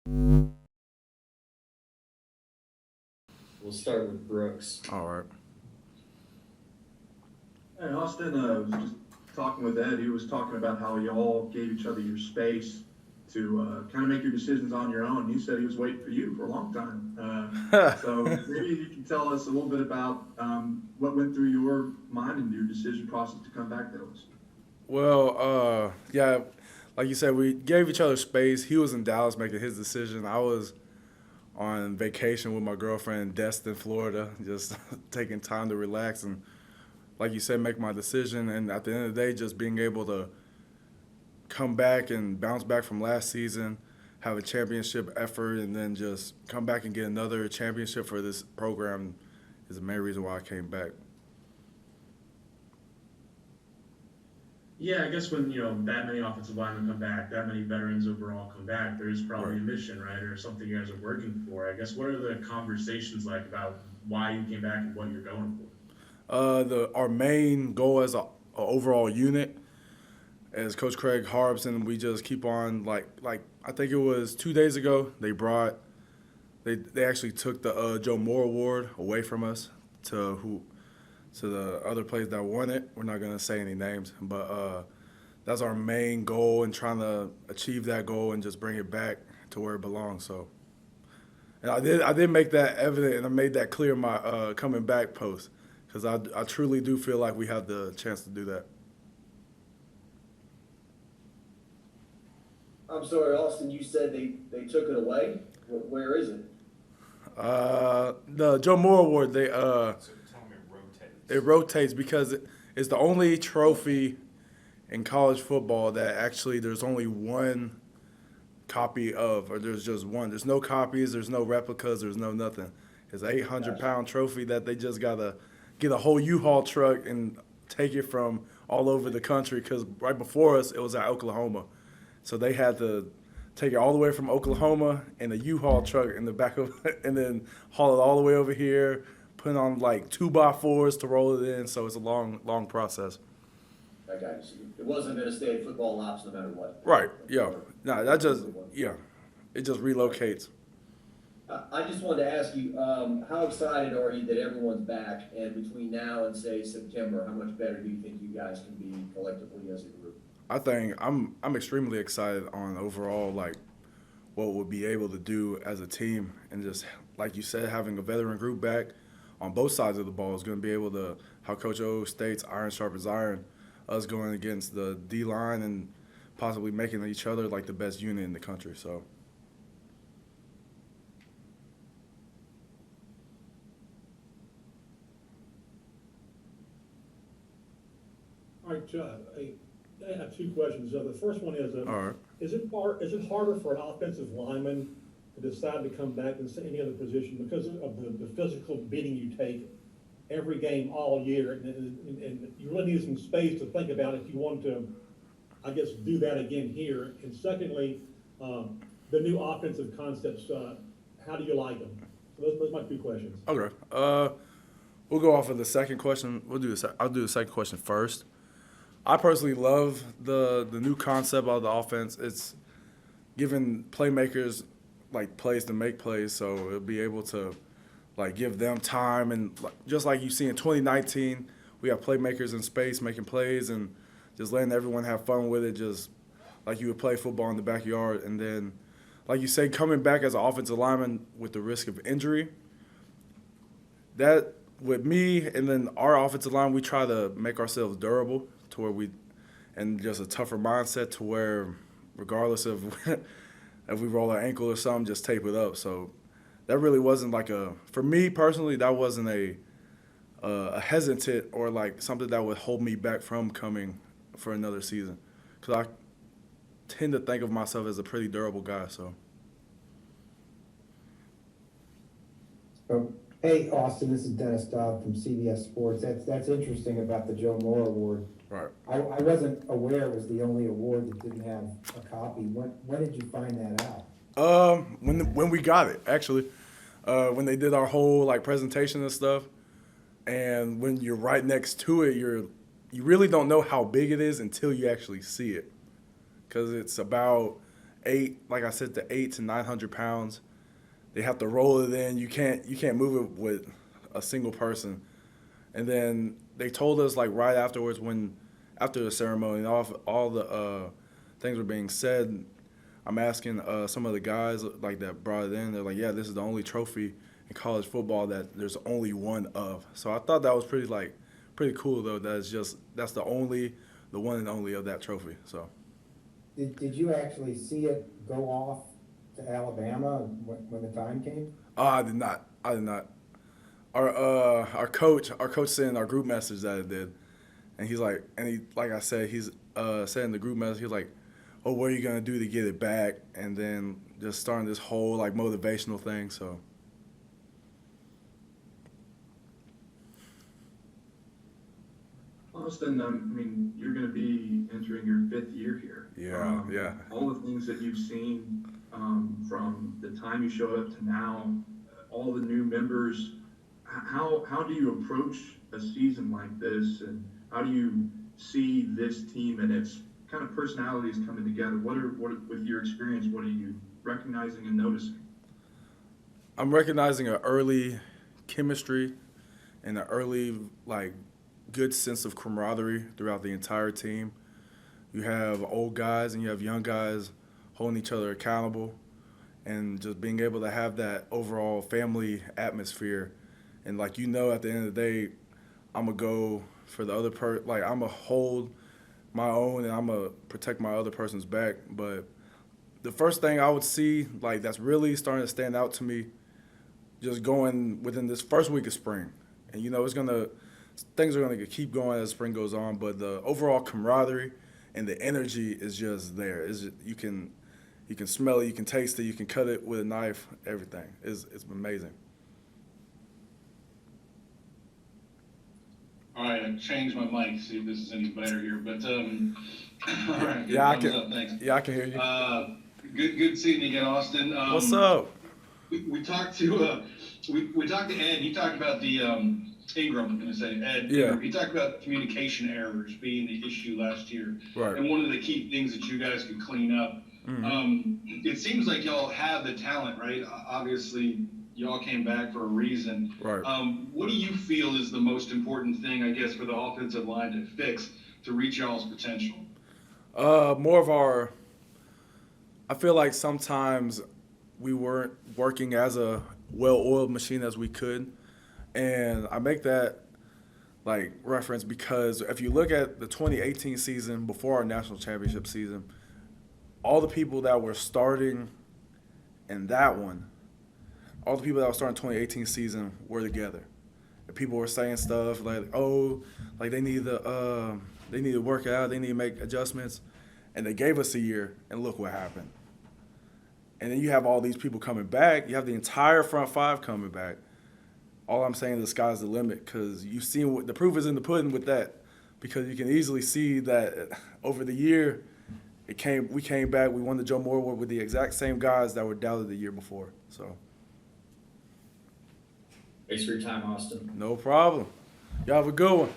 We'll start with Brooks. All right. Hey, Austin, was just talking with Ed. He was talking about how y'all gave each other your space to kind of make your decisions on your own. He said he was waiting for you for a long time. So maybe you can tell us a little bit about what went through your mind and your decision process to come back to us. Well, yeah, like you said, we gave each other space. He was in Dallas making his decision. I was on vacation with my girlfriend in Destin, Florida, just taking time to relax and, like you said, make my decision. And at the end of the day, just being able to come back and bounce back from last season, have a championship effort, and then just come back and get another championship for this program is the main reason why I came back. Yeah, I guess when that many offensive linemen come back, that many veterans overall come back, there's probably a Right. mission, right, or something you guys are working for. I guess what are the conversations like about why you came back and what you're going for? The our main goal as a overall unit, as Coach Craig harps, and we just keep on like I think it was 2 days ago they actually took the Joe Moore Award away from us to who to the other players that won it. We're not gonna say any names, but that's our main goal and trying to achieve that goal and just bring it back to where it belongs. So, and I did make that evident and I made that clear in my coming back post because I truly do feel like we have the chance to do that. I'm sorry, Austin, you said they took it away? Where is it? The Joe Moore Award So tell me it rotates. it rotates because it's the only trophy in college football that actually there's only one copy of, or there's just one. There's no copies, there's no replicas, there's no nothing. It's an 800-pound trophy that they just gotta get a whole U-Haul truck and take it from all over the country because right before us it was at Oklahoma, so they had to take it all the way from Oklahoma in a U-Haul truck in the back of, and then haul it all the way over here, put on like 2x4s to roll it in. So it's a long process. Okay, so it wasn't gonna stay at football ops no matter what. Right. Yeah. No, that just yeah, it just relocates. I just wanted to ask you, how excited are you that everyone's back? And between now and say September, how much better do you think you guys can be collectively as a group? I think I'm extremely excited on overall like what we'll be able to do as a team and just like you said, having a veteran group back on both sides of the ball is going to be able to how Coach O states iron sharpens iron, us going against the D line and possibly making each other like the best unit in the country. So All right, I have two questions. The first one is, all right. is it harder for an offensive lineman to decide to come back than any other position because of the physical beating you take every game all year? And you really need some space to think about if you want to, I guess, do that again here. And secondly, the new offensive concepts, how do you like them? So those are my two questions. Okay. We'll go off of the second question. I'll do the second question first. I personally love the new concept of the offense. It's giving playmakers like plays to make plays, so it'll be able to like give them time and just like you see in 2019, we have playmakers in space making plays and just letting everyone have fun with it, just like you would play football in the backyard. And then, like you say, coming back as an offensive lineman with the risk of injury, that with me and then our offensive line, we try to make ourselves durable to where and just a tougher mindset to where regardless of if we roll our ankle or something, just tape it up. So that really wasn't like for me personally, that wasn't a hesitant or like something that would hold me back from coming for another season. Because I tend to think of myself as a pretty durable guy, so. Oh, hey, Austin, this is Dennis Dodd from CBS Sports. That's interesting about the Joe Moore Award. Right. I wasn't aware it was the only award that didn't have a copy. When did you find that out? When we got it, actually, when they did our whole like presentation and stuff, and when you're right next to it, you really don't know how big it is until you actually see it, because it's about like I said, to 800 to 900 pounds. They have to roll it in. You can't move it with a single person. And then they told us like right afterwards, after the ceremony, and all the things were being said. I'm asking some of the guys like that brought it in. They're like, yeah, this is the only trophy in college football that there's only one of. So I thought that was pretty cool though. That's the one and only of that trophy. So. Did you actually see it go off to Alabama when the time came? Oh, I did not. Our coach sent in our group message that it did, and he's like, like I said, he's said in the group message, he's like, oh, what are you gonna do to get it back? And then just starting this whole like motivational thing. So. Austin, I mean, you're going to be entering your 5th year here. Yeah. All the things that you've seen from the time you showed up to now, all the new members. How do you approach a season like this, and how do you see this team and its kind of personalities coming together? What with your experience, what are you recognizing and noticing? I'm recognizing an early chemistry and an early like good sense of camaraderie throughout the entire team. You have old guys and you have young guys holding each other accountable, and just being able to have that overall family atmosphere. And like, at the end of the day, I'm gonna go for the other like I'm gonna hold my own and I'm gonna protect my other person's back. But the first thing I would see like that's really starting to stand out to me, just going within this first week of spring, and things are gonna keep going as spring goes on, but the overall camaraderie and the energy is just there. You can smell it, you can taste it, you can cut it with a knife. Everything it's amazing. All right, I changed my mic, see if this is any better here, but, all right. Yeah, Thanks. I can hear you. Good seeing you again, Austin. What's up? We talked to, we talked to Ed, he talked about the, Ingram, I'm gonna say, Ed. Yeah. He talked about communication errors being the issue last year. Right. And one of the key things that you guys could clean up. Mm-hmm. It seems like y'all have the talent, right? Obviously, y'all came back for a reason. Right. What do you feel is the most important thing, I guess, for the offensive line to fix to reach y'all's potential? I feel like sometimes we weren't working as a well-oiled machine as we could. And I make that like reference because if you look at the 2018 season before our national championship season, all the people that were starting in that one, all the people that were starting 2018 season were together. And people were saying stuff like, oh, like they need to work it out, they need to make adjustments. And they gave us a year, and look what happened. And then you have all these people coming back. You have the entire front five coming back. All I'm saying is the sky's the limit, because you've seen what the proof is in the pudding with that, because you can easily see that over the year we came back, we won the Joe Moore Award with the exact same guys that were doubted the year before. So Thanks for your time, Austin. no problem. Y'all have a good one.